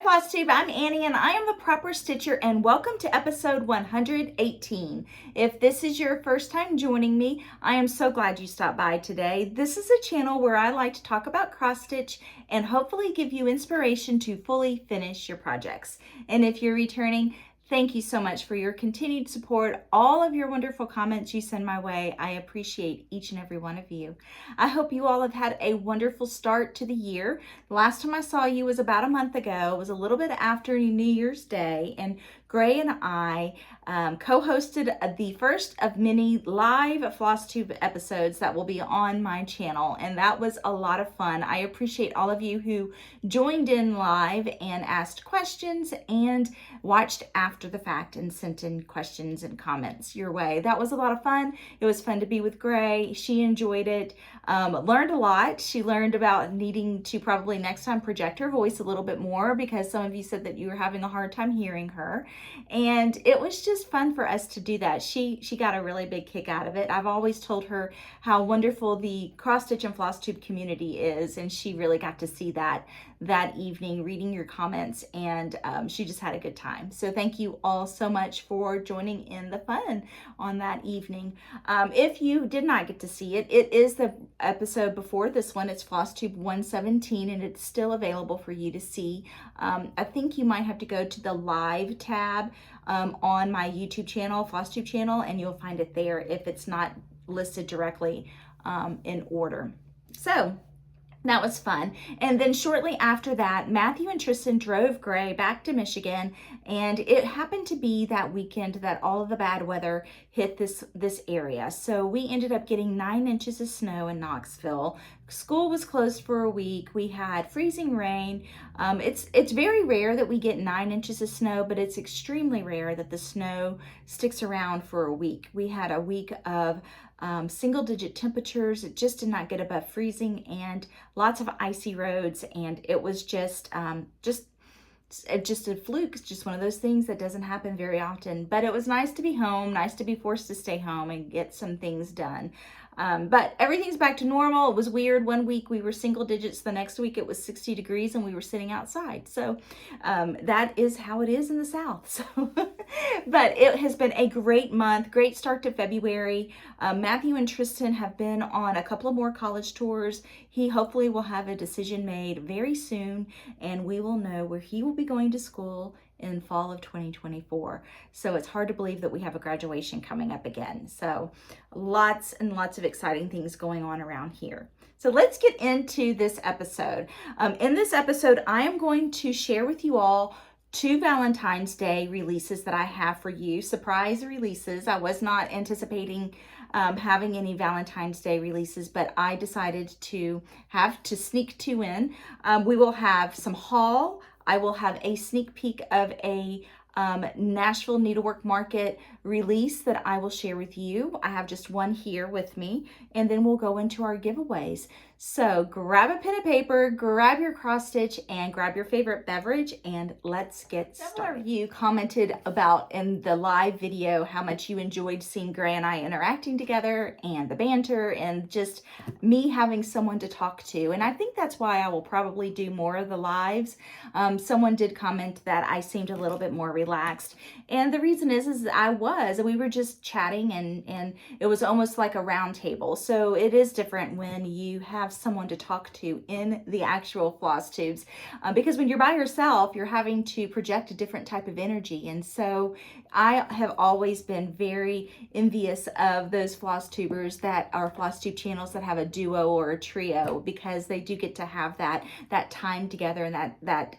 Flosstube, I'm Annie and I am the Proper Stitcher, and welcome to episode 118. If this is your first time joining me, I am so glad you stopped by today. This is a channel where I like to talk about cross stitch and hopefully give you inspiration to fully finish your projects. And if you're returning, thank you so much for your continued support, all of your wonderful comments you send my way. I appreciate each and every one of you. I hope you all have had a wonderful start to the year. The last time I saw you was about a month ago. It was a little bit after New Year's Day, and Gray and I co-hosted the first of many live Flosstube episodes that will be on my channel, and that was a lot of fun. I appreciate all of you who joined in live and asked questions and watched after the fact and sent in questions and comments your way. That was a lot of fun. It was fun to be with Gray. She enjoyed it, learned a lot. She learned about needing to probably next time project her voice a little bit more, because some of you said that you were having a hard time hearing her. And it was just fun for us to do that. She got a really big kick out of it. I've always told her how wonderful the cross stitch and Flosstube community is, and she really got to see that evening reading your comments, and she just had a good time. So thank you all so much for joining in the fun on that evening. If you did not get to see it, it is the episode before this one. It's Flosstube 117, and it's still available for you to see. I think you might have to go to the live tab on my YouTube channel, Flosstube channel, and you'll find it there if it's not listed directly in order. So that was fun. And then shortly after that, Matthew and Tristan drove Gray back to Michigan, and it happened to be that weekend that all of the bad weather hit this area. So we ended up getting 9 inches of snow in Knoxville. School was closed for a week. We had freezing rain. It's very rare that we get 9 inches of snow, but it's extremely rare that the snow sticks around for a week. We had a week of single-digit temperatures. It just did not get above freezing, and lots of icy roads, and it was just a fluke. It's just one of those things that doesn't happen very often. But it was nice to be home, nice to be forced to stay home and get some things done. But everything's back to normal. It was weird. One week we were single digits. The next week it was 60 degrees and we were sitting outside. So that is how it is in the South. So, but it has been a great month, great start to February. Matthew and Tristan have been on a couple of more college tours. He hopefully will have a decision made very soon, and we will know where he will be going to school in fall of 2024. So it's hard to believe that we have a graduation coming up again. So lots and lots of exciting things going on around here. So let's get into this episode. In this episode, I am going to share with you all 2 Valentine's Day releases that I have for you, surprise releases. I was not anticipating having any Valentine's Day releases, but I decided to sneak 2 in. We will have some haul. I will have a sneak peek of a Nashville Needlework Market release that I will share with you. I have just one here with me, and then we'll go into our giveaways. So grab a pen and paper, grab your cross stitch, and grab your favorite beverage, and let's get started. Several of you commented about in the live video how much you enjoyed seeing Gray and I interacting together, and the banter, and just me having someone to talk to. And I think that's why I will probably do more of the lives. Someone did comment that I seemed a little bit more relaxed, and the reason is we were just chatting, and it was almost like a round table. So it is different when you have have someone to talk to in the actual floss tubes, because when you're by yourself, you're having to project a different type of energy. And so I have always been very envious of those floss tubers that are floss tube channels that have a duo or a trio, because they do get to have that time together and that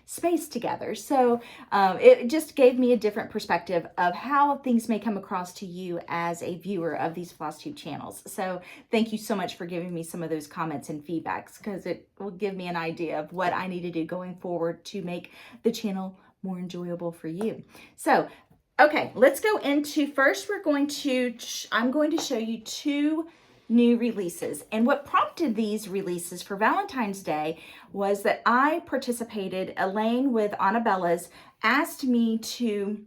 space together. So it just gave me a different perspective of how things may come across to you as a viewer of these floss tube channels. So thank you so much for giving me some of those comments and feedbacks, because it will give me an idea of what I need to do going forward to make the channel more enjoyable for you. So okay, let's go into, first I'm going to show you 2 new releases. And what prompted these releases for Valentine's Day was that I participated, Elaine with Anabella's asked me to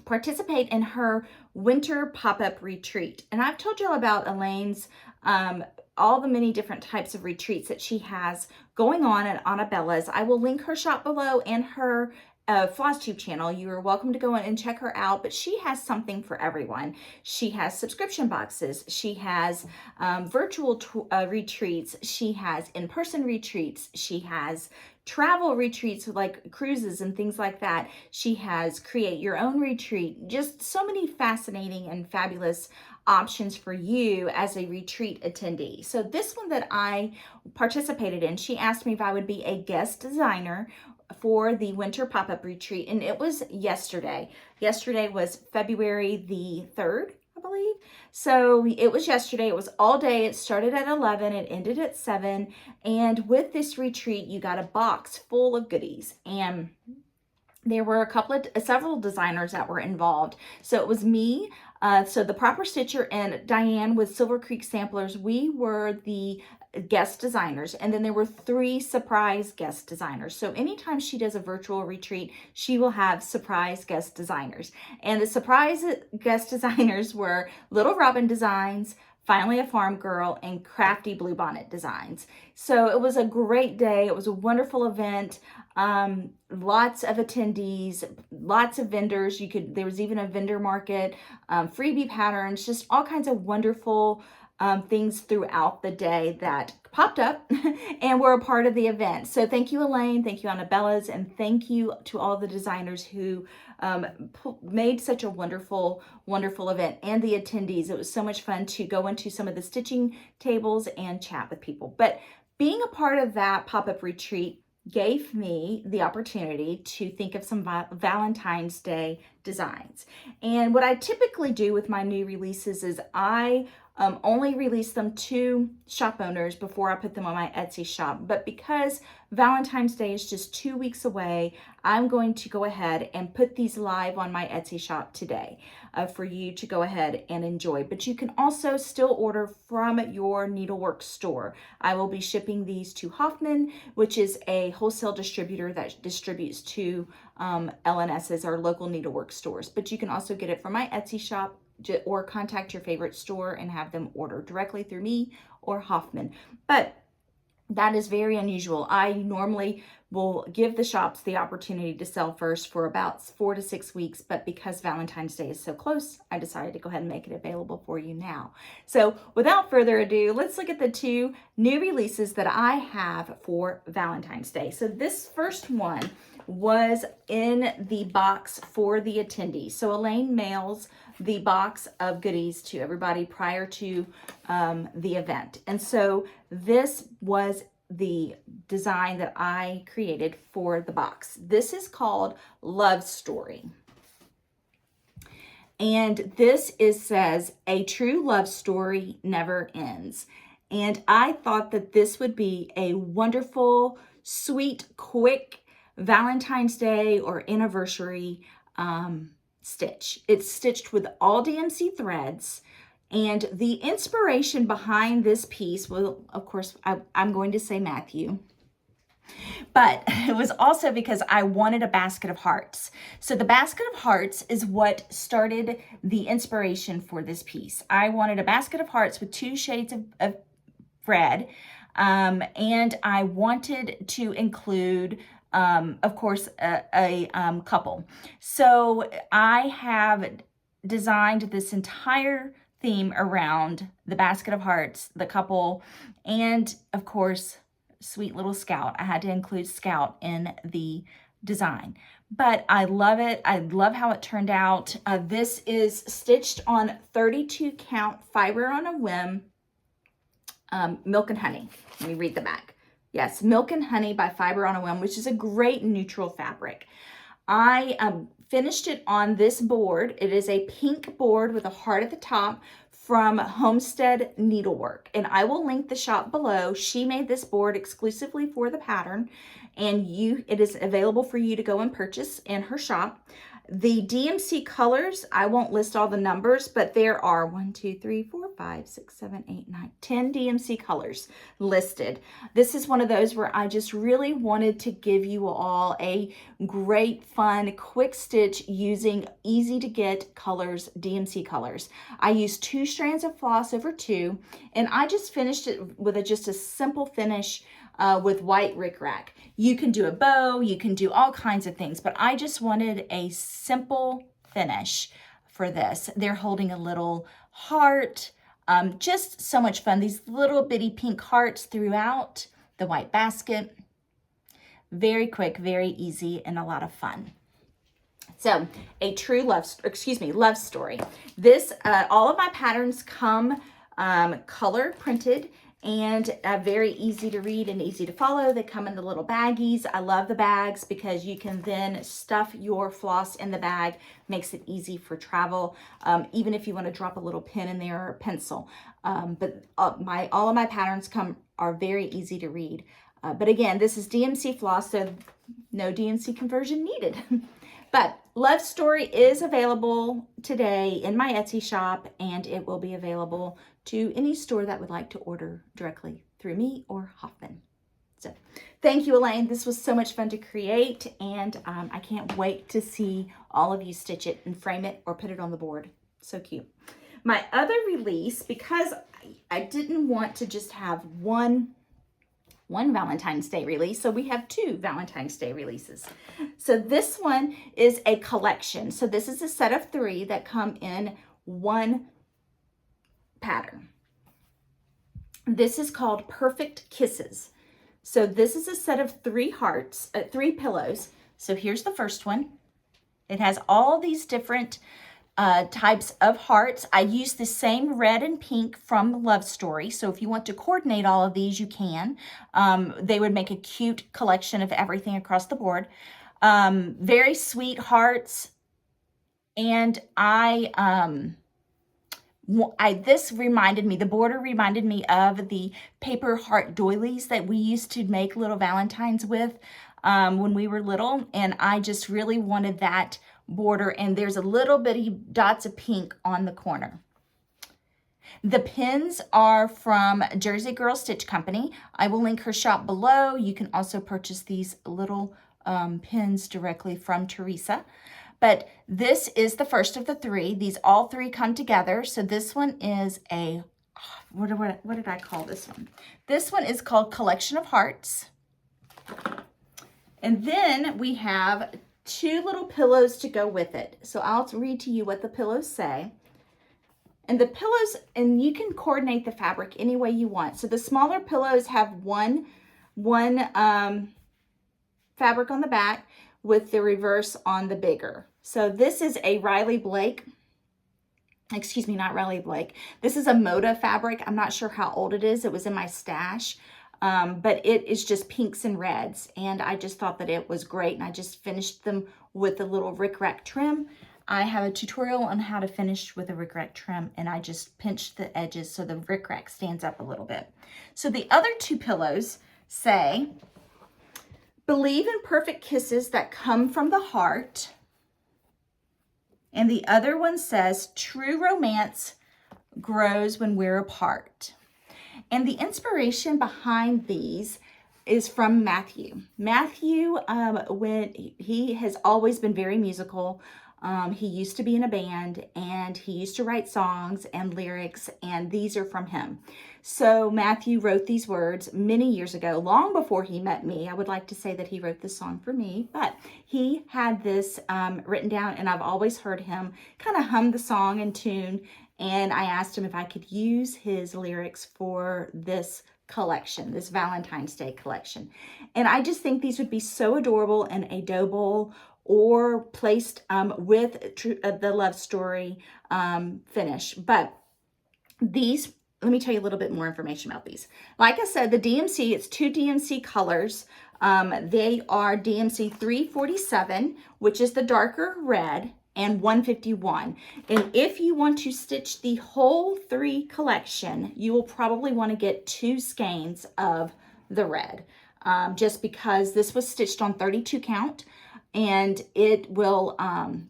participate in her winter pop-up retreat. And I've told you all about Elaine's, all the many different types of retreats that she has going on at Anabella's. I will link her shop below and her Flosstube channel. You are welcome to go in and check her out, but she has something for everyone. She has subscription boxes. She has virtual retreats. She has in-person retreats. She has travel retreats like cruises and things like that. She has create your own retreat. Just so many fascinating and fabulous options for you as a retreat attendee. So this one that I participated in, she asked me if I would be a guest designer for the winter pop-up retreat, and it was yesterday. Yesterday was February the 3rd, I believe. So it was yesterday. It was all day. It started at 11. It ended at 7. And with this retreat, you got a box full of goodies. And there were several designers that were involved. So it was me, so the Proper Stitcher, and Diane with Silver Creek Samplers. We were the guest designers, and then there were 3 surprise guest designers. So anytime she does a virtual retreat, she will have surprise guest designers. And the surprise guest designers were Little Robin Designs, Finally a Farm Girl, and Crafty Bluebonnet Designs. So it was a great day. It was a wonderful event. Lots of attendees, lots of vendors. There was even a vendor market, freebie patterns, just all kinds of wonderful things throughout the day that popped up and were a part of the event. So thank you, Elaine. Thank you, Anabella's, and thank you to all the designers who made such a wonderful, wonderful event, and the attendees. It was so much fun to go into some of the stitching tables and chat with people. But being a part of that pop-up retreat gave me the opportunity to think of some Valentine's Day designs. And what I typically do with my new releases is I only release them to shop owners before I put them on my Etsy shop. But because Valentine's Day is just 2 weeks away, I'm going to go ahead and put these live on my Etsy shop today for you to go ahead and enjoy. But you can also still order from your needlework store. I will be shipping these to Hoffman, which is a wholesale distributor that distributes to LNS's, our local needlework stores. But you can also get it from my Etsy shop, or contact your favorite store and have them order directly through me or Hoffman. But that is very unusual. I normally will give the shops the opportunity to sell first for about 4 to 6 weeks, but because Valentine's Day is so close, I decided to go ahead and make it available for you now. So without further ado, let's look at the 2 new releases that I have for Valentine's Day. So this first one was in the box for the attendees. So Elaine mails the box of goodies to everybody prior to the event. And so this was the design that I created for the box. This is called Love Story. And this says, a true love story never ends. And I thought that this would be a wonderful, sweet, quick Valentine's Day or anniversary stitch. It's stitched with all DMC threads, and the inspiration behind this piece, well, of course, I'm going to say Matthew, but it was also because I wanted a basket of hearts. So the basket of hearts is what started the inspiration for this piece. I wanted a basket of hearts with 2 shades of red, and I wanted to include of course, a couple. So I have designed this entire theme around the basket of hearts, the couple, and of course, sweet little Scout. I had to include Scout in the design, but I love it. I love how it turned out. This is stitched on 32 count fiber on a whim, Milk and Honey. Let me read the back. Yes, Milk and Honey by Fiber on a Whim, which is a great neutral fabric. I finished it on this board. It is a pink board with a heart at the top from Homestead Needlework, and I will link the shop below. She made this board exclusively for the pattern, and it is available for you to go and purchase in her shop. The DMC colors, I won't list all the numbers, but there are 1, 2, 3, 4, 5, 6, 7, 8, 9, 10 DMC colors listed. This is one of those where I just really wanted to give you all a great, fun, quick stitch using easy to get colors, DMC colors. I used 2 strands of floss over 2, and I just finished it with just a simple finish with white rickrack. You can do a bow, you can do all kinds of things, but I just wanted a simple finish for this. They're holding a little heart, just so much fun. These little bitty pink hearts throughout the white basket. Very quick, very easy, and a lot of fun. So a true love story. This, all of my patterns come color printed and very easy to read and easy to follow. They come in the little baggies. I love the bags because you can then stuff your floss in the bag. Makes it easy for travel, even if you want to drop a little pin in there or a pencil. But all of my patterns are very easy to read. But again, this is DMC floss, so no DMC conversion needed. But Love Story is available today in my Etsy shop, and it will be available to any store that would like to order directly through me or Hoffman. So thank you, Elaine. This was so much fun to create, and I can't wait to see all of you stitch it and frame it or put it on the board. So cute. My other release, because I didn't want to just have one Valentine's Day release, so we have 2 Valentine's Day releases. So this one is a collection. So this is a set of 3 that come in one pattern. This is called Perfect Kisses. So this is a set of 3 hearts, 3 pillows. So here's the first one. It has all these different types of hearts. I use the same red and pink from Love Story. So if you want to coordinate all of these, you can. They would make a cute collection of everything across the board. Very sweet hearts. And this reminded me, the border reminded me of the paper heart doilies that we used to make little Valentines with when we were little. And I just really wanted that border, and there's a little bitty dots of pink on the corner. The pins are from Jersey Girl Stitch Company. I will link her shop below. You can also purchase these little pins directly from Teresa. But this is the first of the 3. These all 3 come together. So this one is a, what did I call this one? This one is called Collection of Hearts. And then we have 2 little pillows to go with it. So I'll read to you what the pillows say. And the pillows, and you can coordinate the fabric any way you want. So the smaller pillows have one fabric on the back with the reverse on the bigger. So this is a Riley Blake. Excuse me, not Riley Blake. This is a Moda fabric. I'm not sure how old it is. It was in my stash. But it is just pinks and reds, and I just thought that it was great, and I just finished them with a little rickrack trim. I have a tutorial on how to finish with a rickrack trim, and I just pinched the edges so the rickrack stands up a little bit. So the other 2 pillows say, believe in perfect kisses that come from the heart, and the other one says, true romance grows when we're apart. And the inspiration behind these is from Matthew. Matthew, when he has always been very musical. He used to be in a band, and he used to write songs and lyrics, and these are from him. So Matthew wrote these words many years ago, long before he met me. I would like to say that he wrote this song for me, but he had this written down, and I've always heard him kind of hum the song in tune. and I asked him if I could use his lyrics for this collection, this Valentine's Day collection. And I just think these would be so adorable in a dough bowl or placed with the love story finish. But these, let me tell you a little bit more information about these. Like I said, the DMC, it's 2 DMC colors. They are DMC 347, which is the darker red, and 151. And if you want to stitch the whole 3 collection, you will probably want to get 2 skeins of the red, just because this was stitched on 32 count. And it will,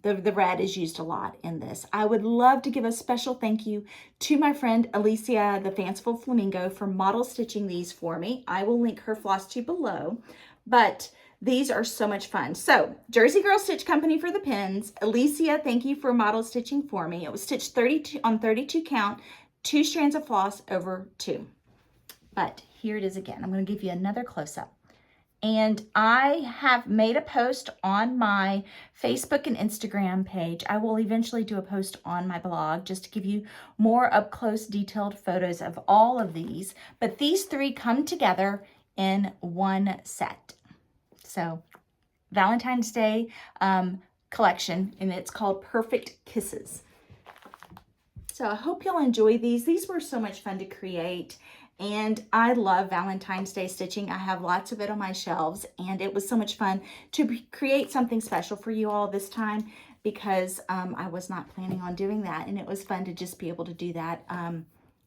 the red is used a lot in this. I would love to give a special thank you to my friend Alicia, the Fanciful Flamingo, for model stitching these for me. I will link her Flosstube below, but these are so much fun. So, Jersey Girl Stitch Company for the pins. Alicia, thank you for model stitching for me. It was stitched 32 on 32 count, 2 strands of floss over 2. But here it is again. I'm going to give you another close-up. And I have made a post on my Facebook and Instagram page. I will eventually do a post on my blog just to give you more up-close detailed photos of all of these. But these 3 come together in one set. So Valentine's Day collection, and it's called Perfect Kisses. So I hope you'll enjoy these. These were so much fun to create. And I love Valentine's Day stitching. I have lots of it on my shelves, and it was so much fun to create something special for you all this time, because I was not planning on doing that, and it was fun to just be able to do that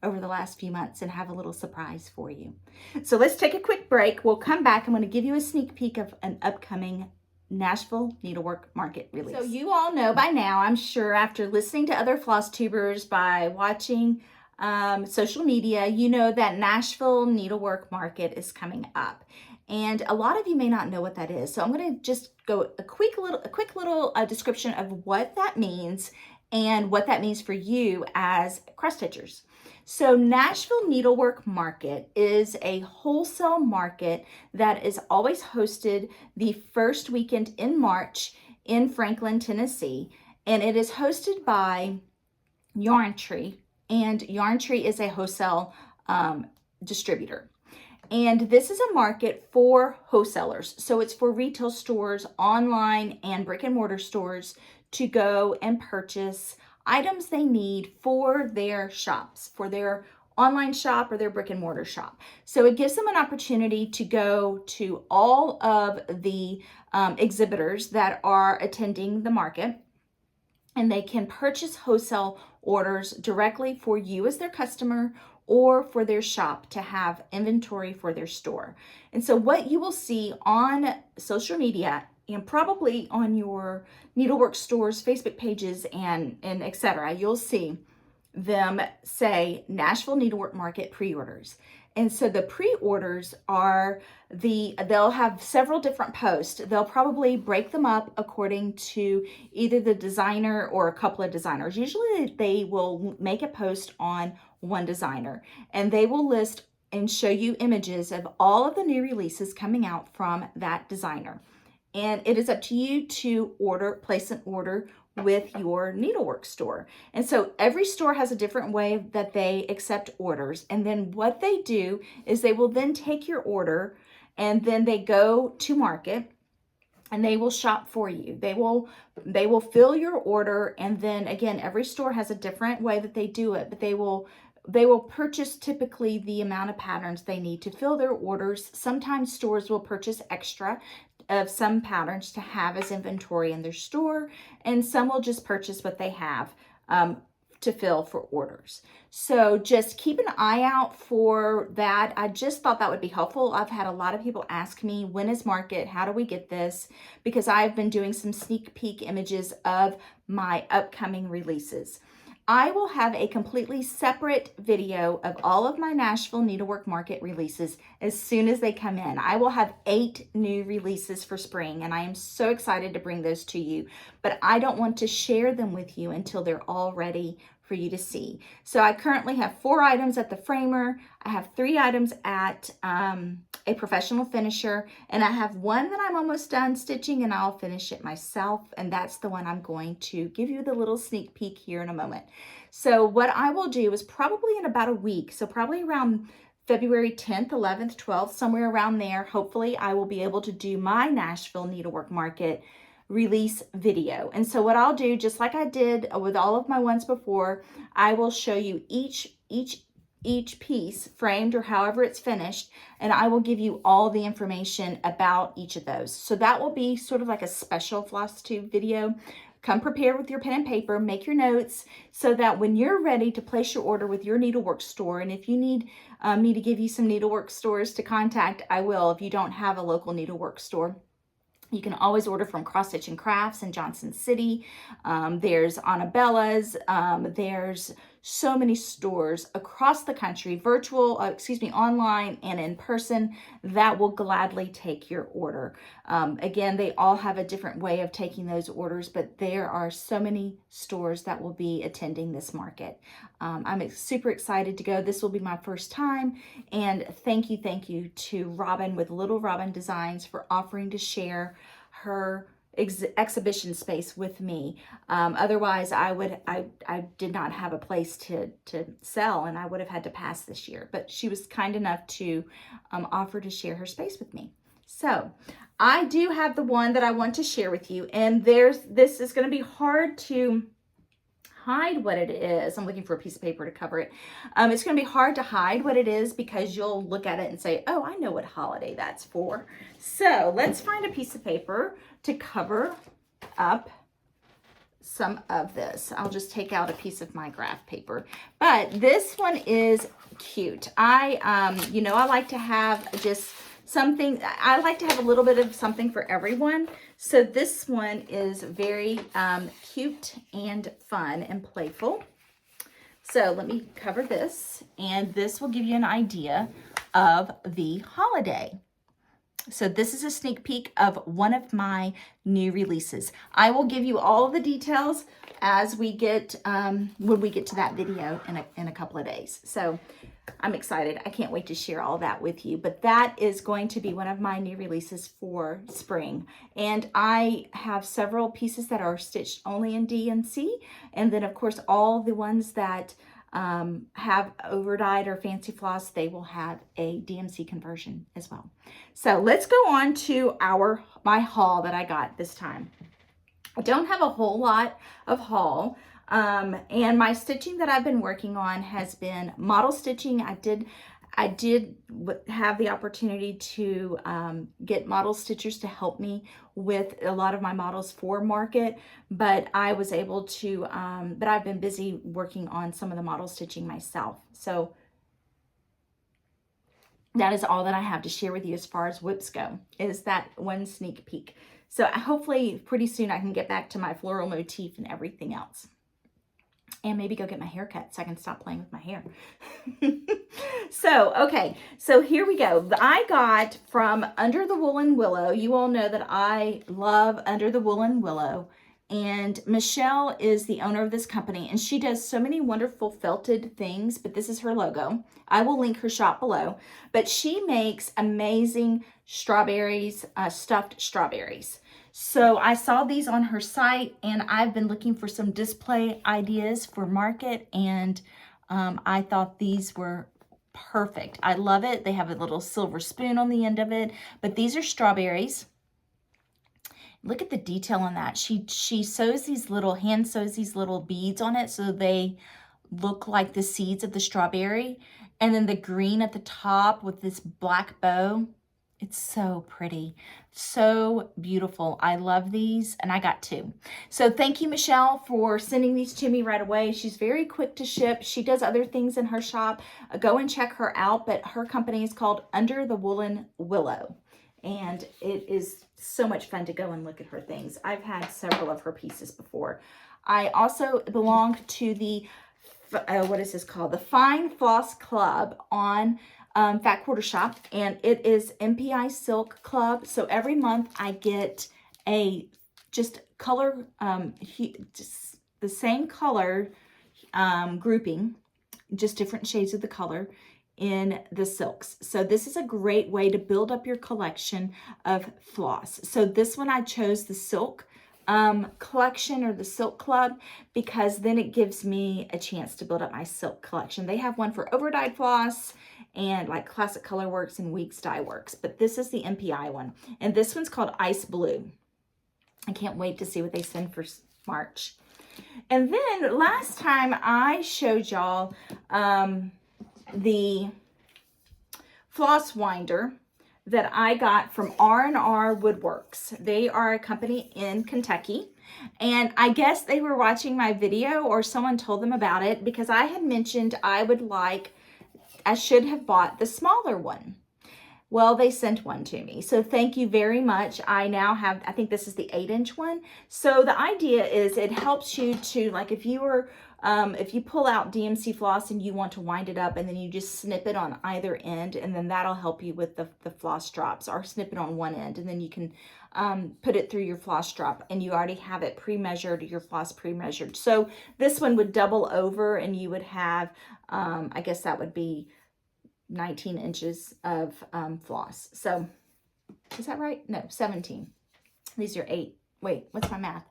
over the last few months and have a little surprise for you. So let's take a quick break. We'll come back. I'm going to give you a sneak peek of an upcoming Nashville Needlework Market Release. So you all know by now, I'm sure, after listening to other floss tubers, by watching social media, you know that Nashville Needlework Market is coming up, and a lot of you may not know what that is. So I'm going to just go a quick little description of what that means and what that means for you as cross stitchers. So Nashville Needlework Market is a wholesale market that is always hosted the first weekend in March in Franklin, Tennessee, and it is hosted by Yarn Tree. And Yarn Tree is a wholesale distributor. And this is a market for wholesalers. So it's for retail stores, online and brick and mortar stores, to go and purchase items they need for their shops, for their online shop or their brick and mortar shop. So it gives them an opportunity to go to all of the exhibitors that are attending the market, and they can purchase wholesale orders directly for you as their customer or for their shop to have inventory for their store. And so what you will see on social media and probably on your needlework stores, Facebook pages, and etc., you'll see them say Nashville Needlework Market pre-orders. And so the pre-orders are they'll have several different posts. They'll probably break them up according to either the designer or a couple of designers. Usually they will make a post on one designer, and they will list and show you images of all of the new releases coming out from that designer. And it is up to you to place an order with your needlework store. And so every store has a different way that they accept orders. And then what they do is they will then take your order, and then they go to market and they will shop for you. They will fill your order, and then again, every store has a different way that they do it, but they will purchase typically the amount of patterns they need to fill their orders. Sometimes stores will purchase extra of some patterns to have as inventory in their store, and some will just purchase what they have to fill for orders. So just keep an eye out for that. I just thought that would be helpful. I've had a lot of people ask me, when is market? How do we get this? Because I've been doing some sneak peek images of my upcoming releases. I will have a completely separate video of all of my Nashville Needlework Market releases as soon as they come in. I will have 8 new releases for spring, and I am so excited to bring those to you, but I don't want to share them with you until they're all ready for you to see. So I currently have 4 items at the framer. I have 3 items at a professional finisher, and I have one that I'm almost done stitching, and I'll finish it myself, and that's the one I'm going to give you the little sneak peek here in a moment. So what I will do is probably in about a week, so probably around February 10th, 11th, 12th, somewhere around there, hopefully I will be able to do my Nashville Needlework Market release video. And so what I'll do, just like I did with all of my ones before, I will show you each piece framed or however it's finished, and I will give you all the information about each of those. So that will be sort of like a special Flosstube video. Come prepared with your pen and paper, make your notes so that when you're ready to place your order with your needlework store, and if you need me to give you some needlework stores to contact, I will. If you don't have a local needlework store, you can always order from Cross Stitch and Crafts in Johnson City. There's Anabella's. There's so many stores across the country, online and in person, that will gladly take your order. Again, they all have a different way of taking those orders, but there are so many stores that will be attending this market. I'm super excited to go. This will be my first time, and thank you to Robin with Little Robin Designs for offering to share her exhibition space with me. Otherwise, I did not have a place to sell, and I would have had to pass this year. But she was kind enough to offer to share her space with me. So I do have the one that I want to share with you, and this is going to be hard to hide what it is. I'm looking for a piece of paper to cover it. It's going to be hard to hide what it is because you'll look at it and say, oh, I know what holiday that's for. So let's find a piece of paper to cover up some of this. I'll just take out a piece of my graph paper. But this one is cute. I like to have just something. I like to have a little bit of something for everyone. So this one is very cute and fun and playful. So let me cover this, and this will give you an idea of the holiday. So this is a sneak peek of one of my new releases. I will give you all of the details as we get, when we get to that video in a couple of days. So I'm excited. I can't wait to share all that with you. But that is going to be one of my new releases for spring. And I have several pieces that are stitched only in DMC. And then, of course, all the ones that have overdyed or fancy floss, they will have a DMC conversion as well. So let's go on to my haul that I got this time. I don't have a whole lot of haul. And my stitching that I've been working on has been model stitching. I did have the opportunity to get model stitchers to help me with a lot of my models for market, but I was able to, but I've been busy working on some of the model stitching myself. So that is all that I have to share with you as far as whips go, is that one sneak peek. So hopefully pretty soon I can get back to my floral motif and everything else. And maybe go get my hair cut so I can stop playing with my hair. So, okay. So here we go. I got from Under the Woolen Willow. You all know that I love Under the Woolen Willow. And Michelle is the owner of this company. And she does so many wonderful felted things. But this is her logo. I will link her shop below. But she makes amazing strawberries, stuffed strawberries. So I saw these on her site, and I've been looking for some display ideas for market, and I thought these were perfect. I love it. They have a little silver spoon on the end of it, but these are strawberries. Look at the detail on that. She sews these little, hand sews these little beads on it so they look like the seeds of the strawberry, and then the green at the top with this black bow. It's so pretty, so beautiful. I love these, and I got two. So thank you, Michelle, for sending these to me right away. She's very quick to ship. She does other things in her shop. Go and check her out, but her company is called Under the Woolen Willow, and it is so much fun to go and look at her things. I've had several of her pieces before. I also belong to the, what is this called? The Fine Floss Club on Fat Quarter Shop, and it is MPI Silk Club. So every month I get a just color, just the same color grouping, just different shades of the color in the silks. So this is a great way to build up your collection of floss. So this one I chose the silk collection, or the silk club, because then it gives me a chance to build up my silk collection. They have one for over dyed floss and like Classic Color Works and Weeks Dye Works, but this is the MPI one, and this one's called Ice Blue. I can't wait to see what they send for March. And then last time I showed y'all the floss winder that I got from R&R Woodworks. They are a company in Kentucky, and I guess they were watching my video or someone told them about it, because I had mentioned I should have bought the smaller one. Well, they sent one to me. So thank you very much. I now have, I think this is the 8-inch one. So the idea is it helps you to, like, if you pull out DMC floss and you want to wind it up, and then you just snip it on either end, and then that'll help you with the floss drops, or snip it on one end, and then you can put it through your floss drop, and you already have it pre-measured, your floss pre-measured. So this one would double over, and you would have, I guess that would be 19 inches of floss. So is that right? No, 17. These are 8. Wait, what's my math?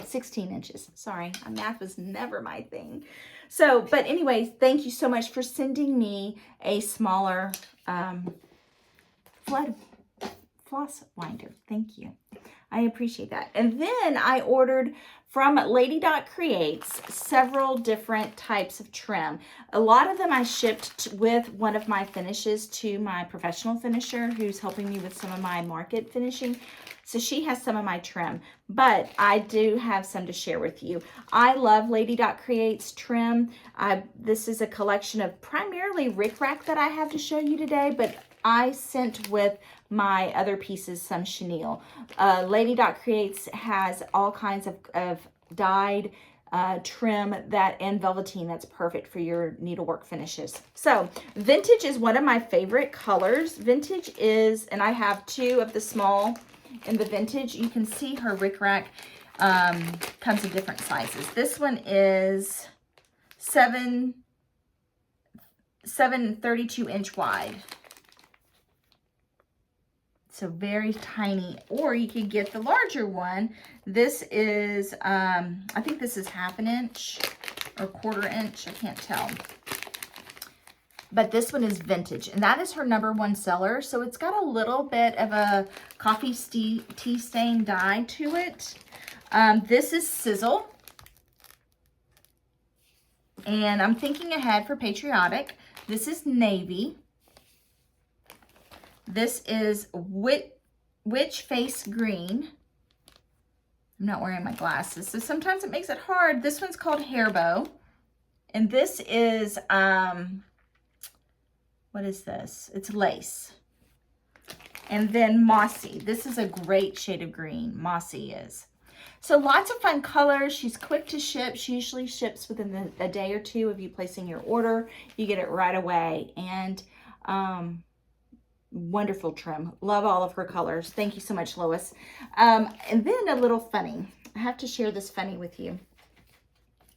16 inches. Sorry, math was never my thing. So, but anyways, thank you so much for sending me a smaller floss winder. Thank you. I appreciate that. And then I ordered from Lady Creates several different types of trim. A lot of them I shipped with one of my finishes to my professional finisher, who's helping me with some of my market finishing. So she has some of my trim, but I do have some to share with you. I love Lady Creates trim. This is a collection of primarily rickrack that I have to show you today, but I sent with my other pieces some chenille. Lady Creates has all kinds of dyed trim and velveteen that's perfect for your needlework finishes. So vintage is one of my favorite colors. Vintage is, and I have 2 of the small in the vintage. You can see her rickrack comes in different sizes. This one is 32-inch wide. So very tiny, or you could get the larger one. This is, I think this is 1/2 inch or 1/4 inch, I can't tell. But this one is vintage, and that is her #1 seller. So it's got a little bit of a coffee tea stain dye to it. This is Sizzle. And I'm thinking ahead for patriotic. This is Navy. This is Witch Face Green. I'm not wearing my glasses, so sometimes it makes it hard. This one's called Hairbow. And this is, what is this? It's Lace. And then Mossy. This is a great shade of green, Mossy is. So lots of fun colors. She's quick to ship. She usually ships within a day or 2 of you placing your order. You get it right away. And wonderful trim. Love all of her colors. Thank you so much, Lois. And then a little funny. I have to share this funny with you.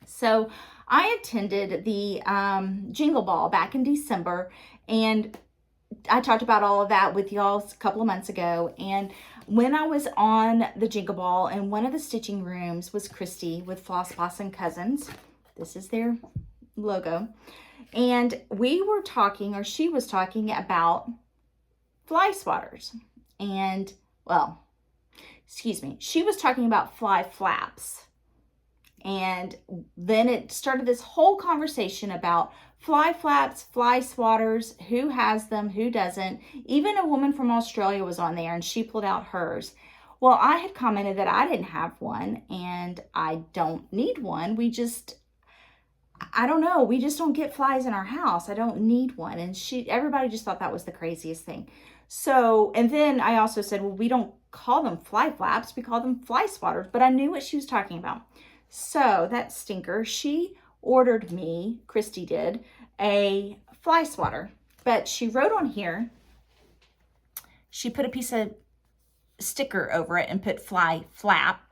So I attended the Jingle Ball back in December, and I talked about all of that with y'all a couple of months ago. And when I was on the Jingle Ball, in one of the stitching rooms was Christy with Floss Boss and Cousins. This is their logo. And we were talking, or she was talking about fly swatters. And, well, excuse me, she was talking about fly flaps. And then it started this whole conversation about fly flaps, fly swatters, who has them, who doesn't. Even a woman from Australia was on there, and she pulled out hers. Well, I had commented that I didn't have one, and I don't need one. I don't know, we just don't get flies in our house. I don't need one. And everybody just thought that was the craziest thing. So, and then I also said, well, we don't call them fly flaps, we call them fly swatters. But I knew what she was talking about. So that stinker, she ordered me, Christy did, a fly swatter. But she wrote on here, she put a piece of sticker over it and put fly flap.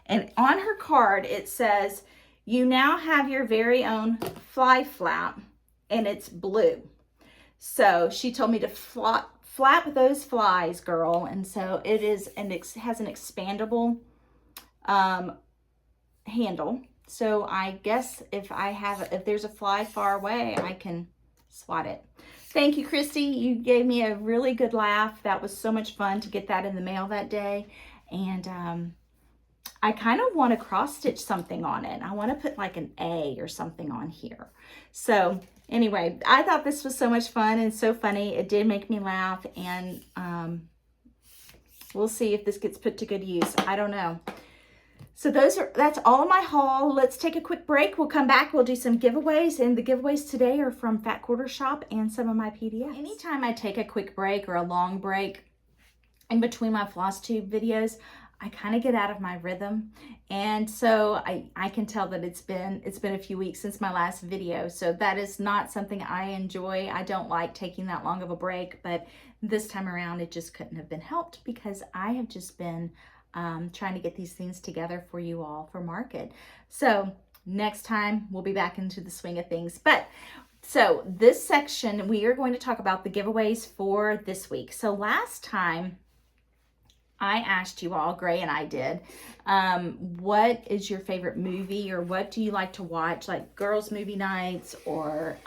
And on her card, it says, you now have your very own fly flap, and it's blue. So she told me to flap those flies, girl. And so it is, and it has an expandable handle. So I guess if there's a fly far away, I can swat it. Thank you, Christy. You gave me a really good laugh. That was so much fun to get that in the mail that day. And I kind of want to cross stitch something on it. I want to put like an A or something on here. So anyway, I thought this was so much fun and so funny. It did make me laugh, and we'll see if this gets put to good use. I don't know. So that's all of my haul. Let's take a quick break. We'll come back. We'll do some giveaways, and the giveaways today are from Fat Quarter Shop and some of my PDFs. Anytime I take a quick break or a long break in between my Flosstube videos, I kind of get out of my rhythm, and so I can tell that it's been a few weeks since my last video. So that is not something I enjoy. I don't like taking that long of a break, but this time around it just couldn't have been helped because I have just been trying to get these things together for you all for market. So next time we'll be back into the swing of things. But so this section, we are going to talk about the giveaways for this week. So last time I asked you all, Gray and I did, what is your favorite movie, or what do you like to watch, like girls movie nights or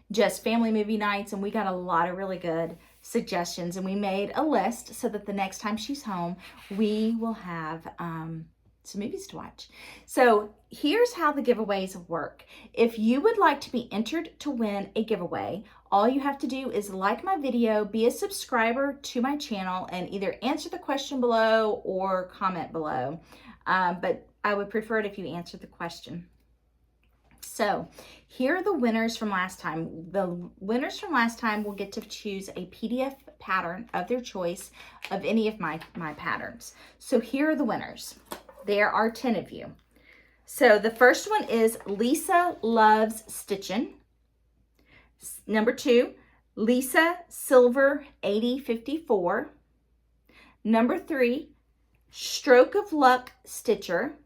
just family movie nights? And we got a lot of really good suggestions, and we made a list so that the next time she's home, we will have some movies to watch. So here's how the giveaways work. If you would like to be entered to win a giveaway, all you have to do is like my video, be a subscriber to my channel, and either answer the question below or comment below. But I would prefer it if you answer the question. So here are the winners from last time. The winners from last time will get to choose a PDF pattern of their choice of any of my patterns. So here are the winners. There are 10 of you. So the first one is Lisa Loves Stitching. Number 2, Lisa Silver 8054. Number 3, Stroke of Luck Stitcher.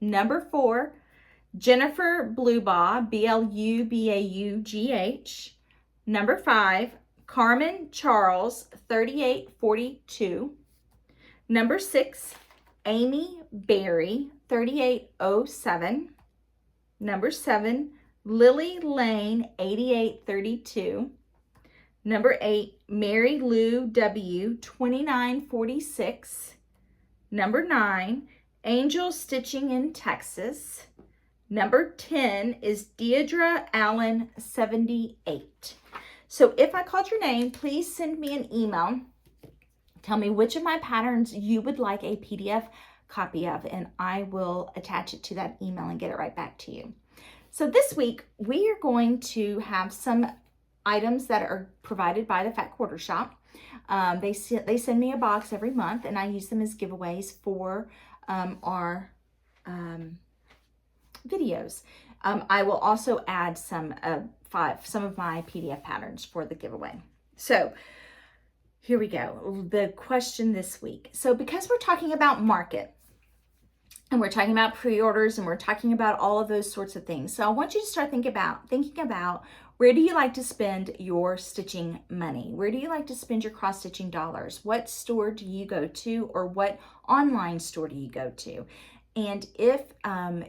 Number 4, Jennifer Bluebaugh, Blubaugh. Number 5, Carmen Charles 3842. Number 6, Amy Berry 3807. Number 7, Lily Lane 8832. Number 8, Mary Lou W 2946. Number 9, Angel Stitching in Texas. Number 10 is Deidre Allen 78. So if I called your name, please send me an email. Tell me which of my patterns you would like a PDF copy of, and I will attach it to that email and get it right back to you. So this week, we are going to have some items that are provided by the Fat Quarter Shop. They send me a box every month, and I use them as giveaways for our videos. I will also add some of my PDF patterns for the giveaway. So here we go. The question this week. So because we're talking about market, and we're talking about pre-orders, and we're talking about all of those sorts of things. So I want you to start thinking about where do you like to spend your stitching money? Where do you like to spend your cross-stitching dollars? What store do you go to, or what online store do you go to? And if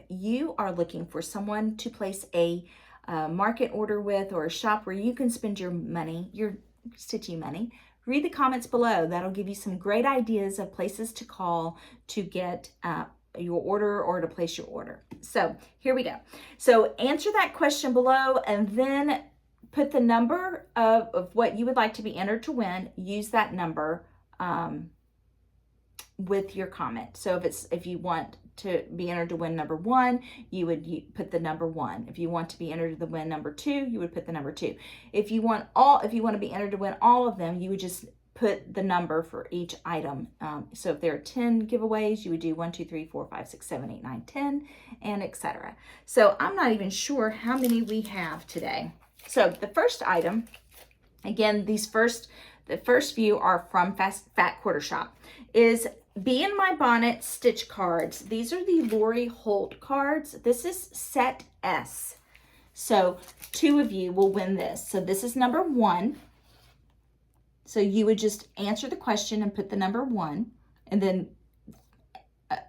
you are looking for someone to place a market order with, or a shop where you can spend your money, your stitching money, read the comments below. That'll give you some great ideas of places to call to get your order or to place your order. So here we go. So answer that question below, and then put the number of what you would like to be entered to win. Use that number with your comment. So if you want to be entered to win number 1, you would put the number 1. If you want to be entered to win number 2, you would put the number 2. If you want to be entered to win all of them, you would just put the number for each item. So if there are 10 giveaways, you would do 1, 2, 3, 4, 5, 6, 7, 8, 9, 10, and etc. So I'm not even sure how many we have today. So the first item, again, the first few are from Fat Quarter Shop, is Be in My Bonnet stitch cards. These are the Lori Holt cards. This is set S. So 2 of you will win this. So this is number 1. So you would just answer the question and put the number 1, and then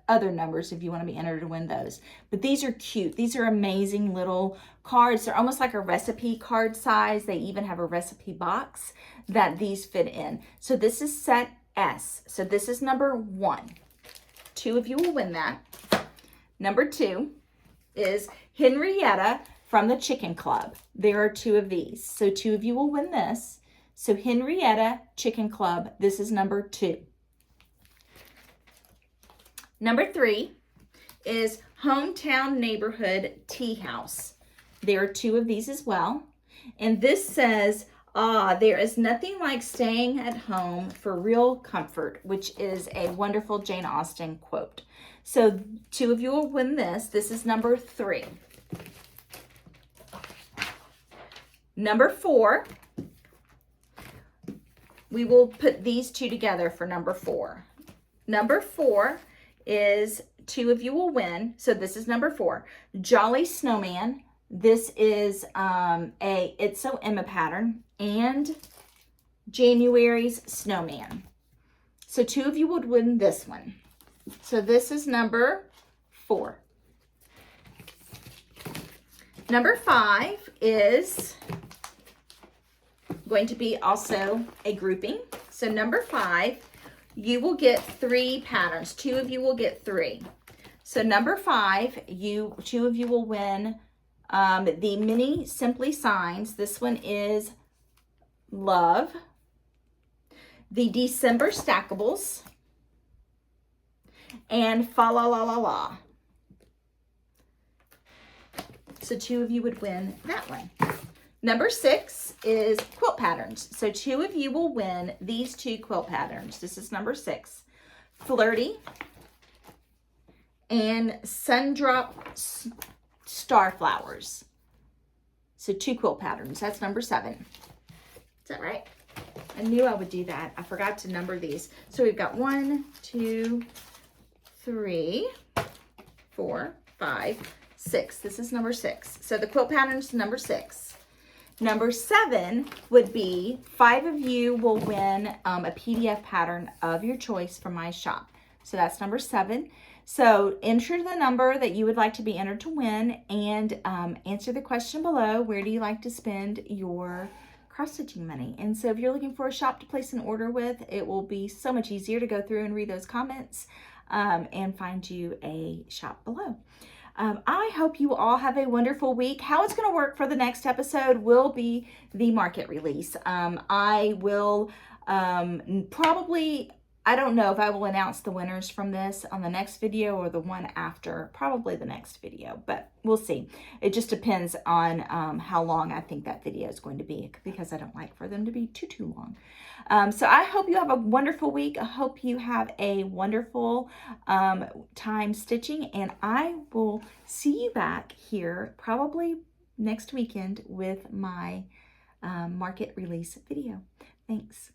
other numbers if you want to be entered to win those. But these are cute. These are amazing little cards. They're almost like a recipe card size. They even have a recipe box that these fit in. So this is set S. So this is number 1. 2 of you will win that. Number 2 is Henrietta from the Chicken Club. There are 2 of these. So 2 of you will win this. So Henrietta Chicken Club, this is number 2. Number 3 is Hometown Neighborhood Tea House. There are 2 of these as well. And this says, there is nothing like staying at home for real comfort, which is a wonderful Jane Austen quote. So 2 of you will win this. This is number 3. Number 4, we will put these 2 together for number 4. Number 4 is 2 of you will win. So this is number 4. Jolly Snowman. This is a It's So Emma pattern, and January's Snowman. So 2 of you would win this one. So this is number 4. Number 5 is going to be also a grouping. So number 5, you will get 3 patterns. 2 of you will get 3. So number 5, 2 of you will win the mini Simply Signs. This one is Love. The December Stackables. And Fa La La La La. So 2 of you would win that one. Number 6 is quilt patterns. So 2 of you will win these 2 quilt patterns. This is number 6. Flirty and Sundrop Starflowers. So 2 quilt patterns. That's number 7. Is that right? I knew I would do that. I forgot to number these. So we've got 1, 2, 3, 4, 5, 6. This is number 6. So the quilt patterns, number 6. Number 7 would be 5 of you will win a PDF pattern of your choice from my shop. So that's number 7. So enter the number that you would like to be entered to win, and answer the question below, where do you like to spend your cross-stitching money? And so if you're looking for a shop to place an order with, it will be so much easier to go through and read those comments and find you a shop below. I hope you all have a wonderful week. How it's going to work for the next episode will be the market release. I will probably, I don't know if I will announce the winners from this on the next video or the one after, probably the next video, but we'll see. It just depends on how long I think that video is going to be, because I don't like for them to be too long. So I hope you have a wonderful week. I hope you have a wonderful time stitching, and I will see you back here probably next weekend with my market release video. Thanks.